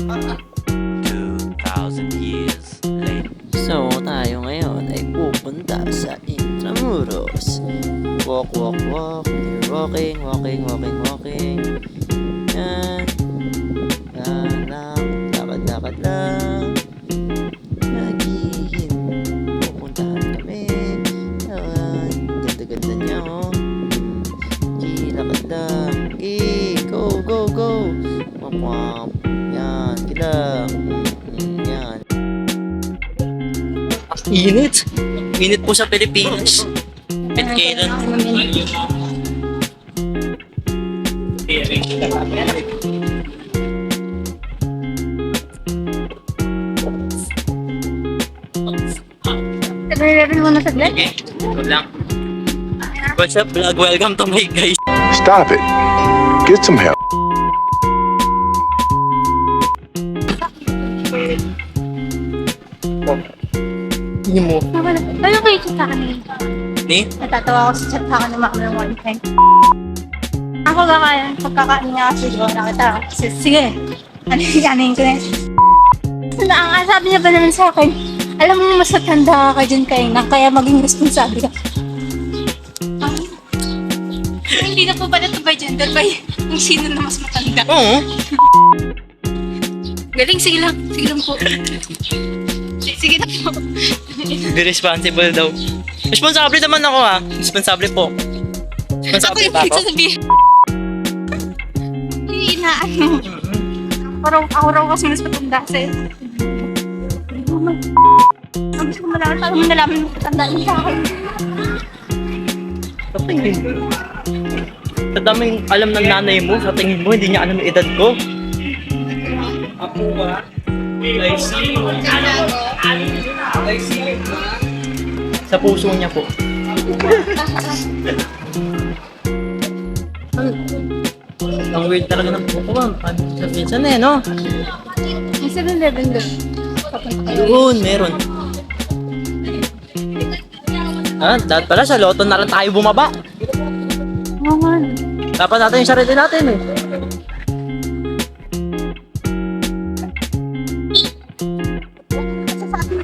2,000 years later. So, tayo ngayon ay pupunta sa Intramuros. Walk, walk, walk. Walking, walking, walking, walking. Yan. Yan lang. Lakad, lakad lang. Nagihin. Pupuntahan kami. Yan. Ganda-ganda niya, oh. Lakad lang. Go, go, go. Wap, wap. Yan. Kilang. Yan. Init. Init po sa Pilipinas. Kailan? Level mo na sa vlog? Okay, ito lang. What's up vlog? Welcome to my guys. Stop it. Get some help. Hindi mo. Ano kayo chat sa akin? Ni? Natatawa ako sa chat sa akin ng mga one time. Ako kakain, pagkakain niya kasi doon, nakita ako. Sige, ano ko na. Ang sabi niya ba naman sa akin, alam mo mas matanda ka dyan kaya maging responsable ka. Hindi na po ba natubay gender ba yung sino na mas matanda? Oo. Galing, sige lang po. Sige na po. Be responsible daw. Responsable naman ako ha. Responsable po. Responsable ba ako? Sasabihin. Inaano. Ako raw kasi mas matanda sa'yo. Ang gusto ko malaman, paano mo nalaman mas matanda niya sa akin? Sa tingin mo. Sa daming alam ng nanay mo, sa tingin mo, hindi niya alam yung edad ko. Ako ba? I see. Sa puso niya po. Ang weird talaga ng puso ko. Minsan eh, no? Ang 7-Eleven doon. Doon, meron. Dapat pala sa loto na lang tayo bumaba. Oo nga. Dapat natin yung sarili natin eh.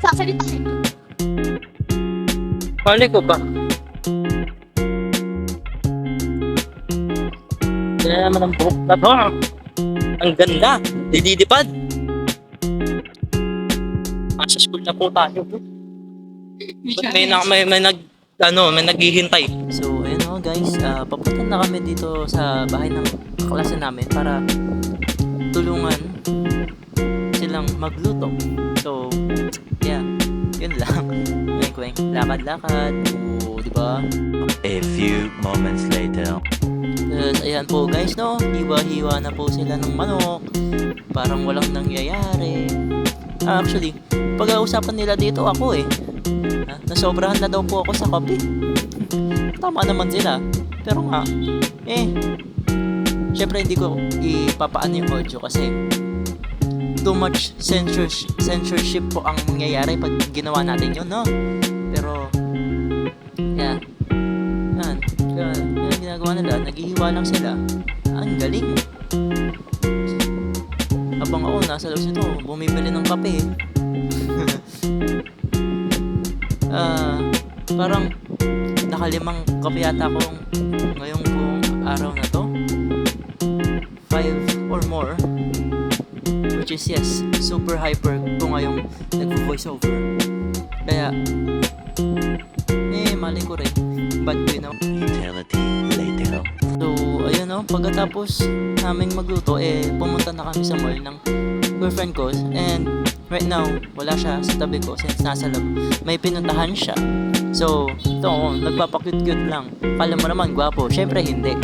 Sasalita eh. Pali ko ba? Kaya naman ang buhok na to. Ang ganda. Dididipad. Sa school na po tayo. May naghihintay. So, ayun o guys. Papunta na kami dito sa bahay ng kaklase namin para tulungan silang magluto. So, yeah. Yun lang. Kweng, lakad-lakad. Oo, diba? A few moments later. Ayan po guys, no? Hiwa-hiwa na po sila ng manok. Parang walang nangyayari. Actually, pag-uusapan nila dito ako eh. Nasobrahan na daw po ako sa kape. Tama naman sila. Pero nga, syempre hindi ko ipapaan yung audio kasi too much censorship po ang mangyayari pag ginawa natin yun, no? Pero, yeah. Yan ginagawa nila. Naghihiwa lang sila. Ang galing. Habang ako nasa loob nito, bumibili ng kape. Parang nakalimang kape yata akong ngayong buong araw na to. 5 or more. Which is yes, super hyper ko ngayong nag-voice over. Kaya, mali ko rin. Bad ko yun, no? Eternity later. So, ayun no, pagkatapos namin magluto, pumunta na kami sa mall ng girlfriend ko. And right now, wala siya sa tabi ko since nasa loob. May pinuntahan siya. So, ito, nagpapakute-cute lang. Kala mo naman, gwapo. Syempre, hindi.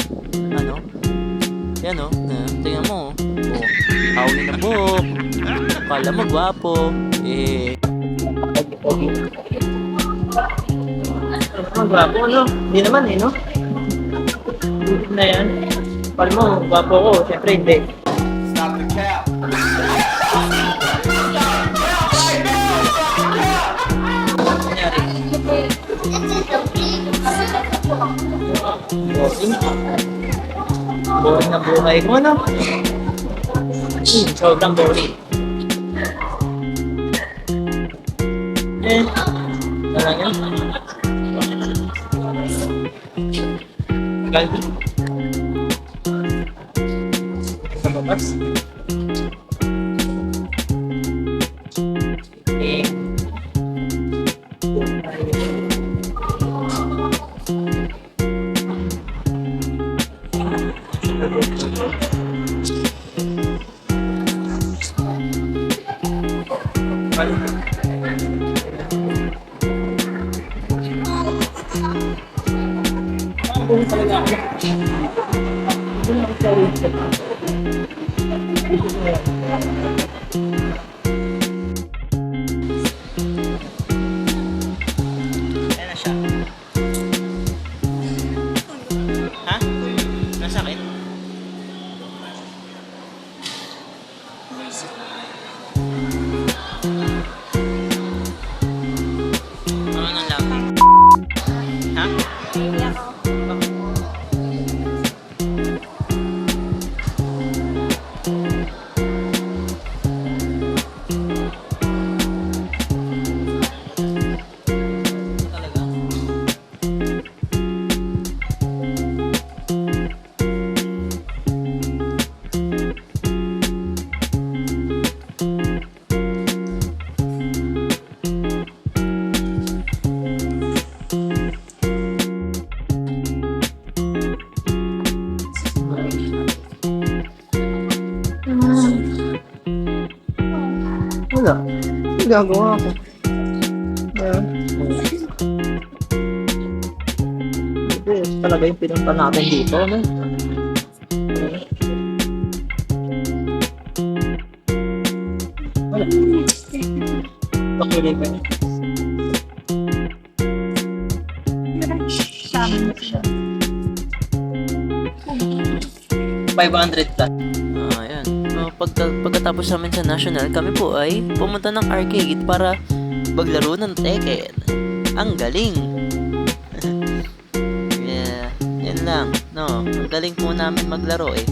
Ano? Yan no, tingnan mo. Hawli na buhok. Kala mo, gwapo. Gwapo, no? Hindi naman no? Na yan. Kala mo, gwapo ko. Syempre, hindi. Stop the cap. Boring na buhay ko, no? Sobrang boring. Talaga? Galbi. Sa babas. Eh. Ayan na siya. Ha? Nasakit? Ano nang lapit? Ha? Hindi ako. Talaga? Wala. Gagawa ako. Ito talaga yung pinunta natin dito, ano? Wala. Pakilig ka. Siya. 500 plus. Ayan. Pagkatapos namin sa National, kami po ay pumunta ng arcade para maglaro ng Tekken. Ang galing! Yeah, yan lang. No, ang galing po namin maglaro eh.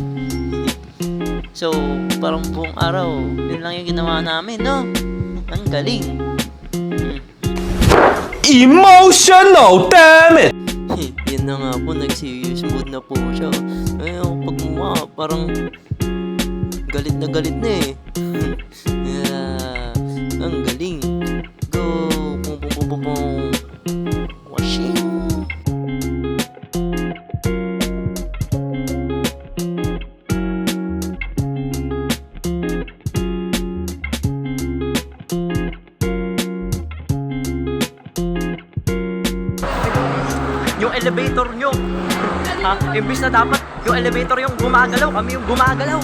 So, parang buong araw, yun lang yung ginawa namin, no? Ang galing! Emotional, damn it! Yun na nga po, nag-serious mood na po siya. Eh, pagmumukha, parang galit na eh. Yeah, ang galing. Go! Pum pum pum pum pum. Washing! Yung elevator nyo, ha? Imbis na dapat yung elevator yung gumagalaw, kami yung gumagalaw.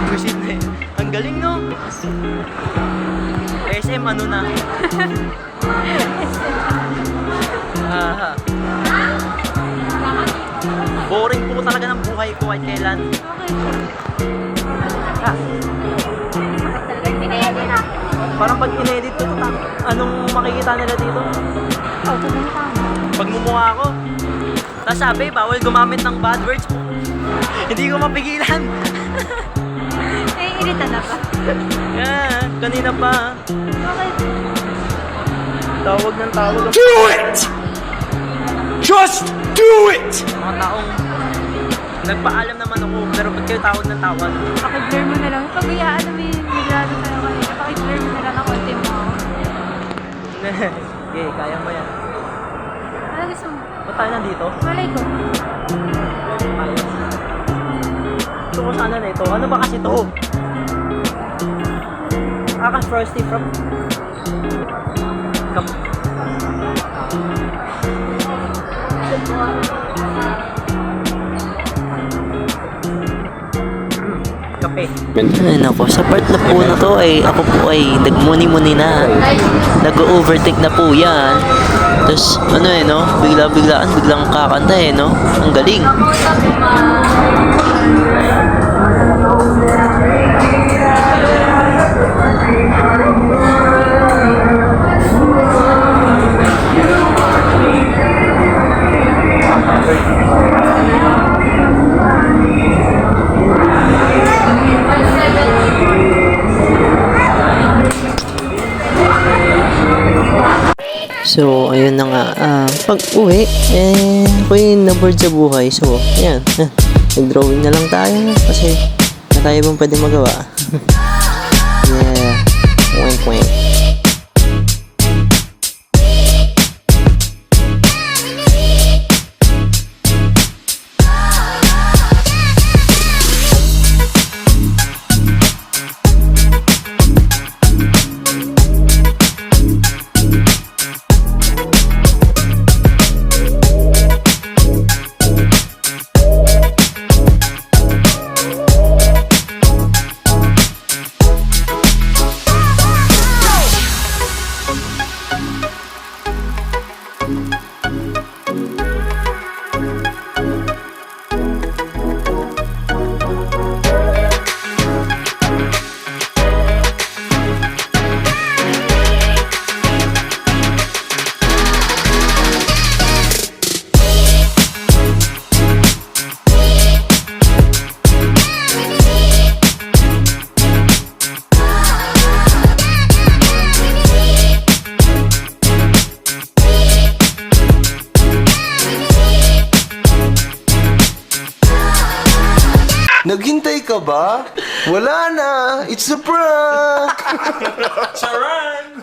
Bullshit na eh. Ang galing, no? SM ano na? Boring po talaga ng buhay ko kahit kailan. Parang pag in-edit ko to, anong makikita nila dito? Pagmumukha ko. Tapos sabi, bawal gumamit ng bad words. Hindi ko mapigilan. Irita na ba? Yeah, kanina pa. Bakit? Tawag ng tawag. Do it! Just do it! Mga taong nagpaalam naman ako, pero ba't kayo tawag ng tawag? Paki-blur mo na lang. Pag-iyaan namin yung nigrado sa'yo kanina. Paki-blur mo na lang ng konti mo ako. Okay, kaya mo yan. Ano gusto mo? Ba't tayo nandito? Malay ko. Ayos. Gusto ko sana na ito. Ano ba kasi ito? Frosty from... Kape. Ay nako, sa part na po na to ay ako po ay nagmuni-muni na. Nag-overthink na po yan. Tapos ano eh no, biglang kakanta eh no. Ang galing. So, ayun na nga. Pag uwi, ako'y naboard sa buhay. So, ayan. Nag-drawing na lang tayo kasi na tayo bang pwede magawa. Yeah. Wink, wink. Naghintay ka ba? Wala na! It's a prank! Charan!